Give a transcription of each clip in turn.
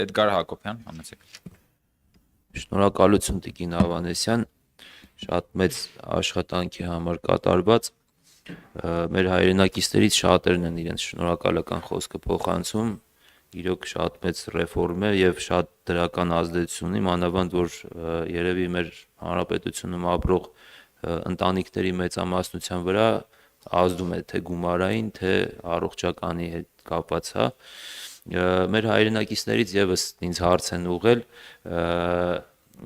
Էդգար Հակոբյան, համեցեք։ Շնորհակալություն Տիկին Ավանեսյան, շատ մեծ աշխատանքի համար կատարված, մեր հայրենակիցներից շատերն են իրենց շնորհակալական խոսքը փոխանցում, իրոք շատ մեծ ռեֆորմ է եւ շատ դրական ազդեցություն ունի, մանավանդ որ երևի մեր հանրապետությունում ապրող ընտանիքների մեծամասնության վրա ազդում է թե գումարային, թե առողջականի հետ կապված, հա։ Մեր հայրենակիցներից եւս ինձ հարց են ուղղել,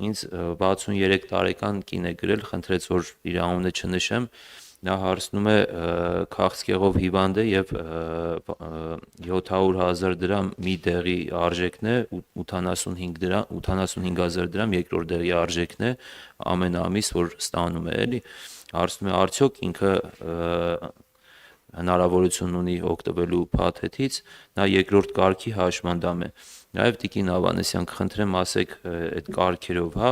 ինձ 63 տարեկան կին է գրել, խնդրեց որ իր անունը չնշեմ, նա հարցնում է քաղցկեղով հիվանդ է եւ 700,000 դրամ մի դեղի արժեքն է, 85,000 դրամ երկրորդ դեղի արժեքն է ամեն ամիս որ ստանում է, էլի, հարցնում է արդյոք ինքը հնարավորություն ունի օգտվելու փաթեթից, նա երկրորդ կարգի հաշմանդամ է։ Նաև Տիկին Ավանեսյան, կխնդրեմ ասեք այդ կարգերով, հա,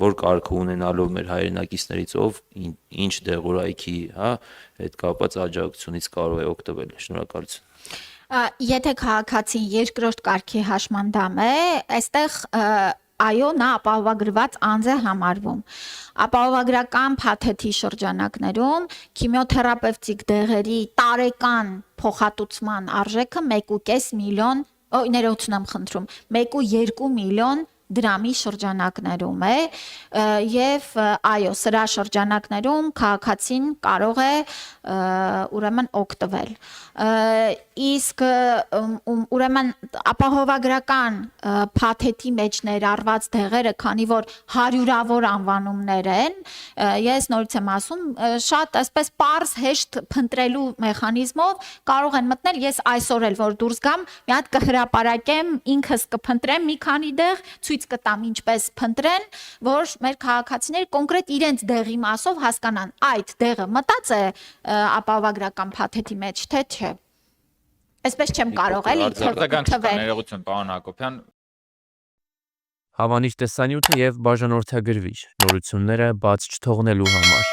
որ կարգը ունենալով մեր հայրենակիցներից ով ինչ դեղորայքի, հա, այդ կապված աջակցությունից կարող է օգտվել։ Շնորհակալություն։ Եթե քաղաքացին երկրորդ կարգի հաշմանդամ է, այստեղ այո, նա ապահովագրված անձ է համարվում։ Ապահովագրական փաթեթի շրջանակներում քիմիոթերապևտիկ դեղերի տարեկան փոխհատուցման արժեքը 1.5 միլիոն, ներողություն եմ խնդրում, 1.2 միլիոն դրամի շրջանակներում է եւ այո, սրա շրջանակներում քաղաքացին կարող է ուրեմն օգտվել։ Իսկ ուրեմն ապահովագրական փաթեթի մեջ ներառված դեղերը, քանի որ հարյուրավոր անվանումներ են, ես նորից եմ ասում, շատ այսպես պարզ հեշտ փնտրելու մեխանիզմով կարող են մտնել, ես այսօր էլ որ դուրս գամ, մի հատ կհրապարակեմ, ինքս կփնտրեմ մի քանի դեղ, ցույց կտամ ինչպես փնտրեն, որ մեր քաղաքացիները կոնկրետ իրենց դեղի մասով հասկանան, այդ դեղը մտած է ապահովագրական փաթեթի մեջ, թե չէ։ Այսպես չեմ կարող էլի թվել։ Ներողություն, պարոն Հակոբյան։ Հավանիչ տեսանյութը եւ բաժանորդագրվիչ նորությունները բաց չթողնելու համար։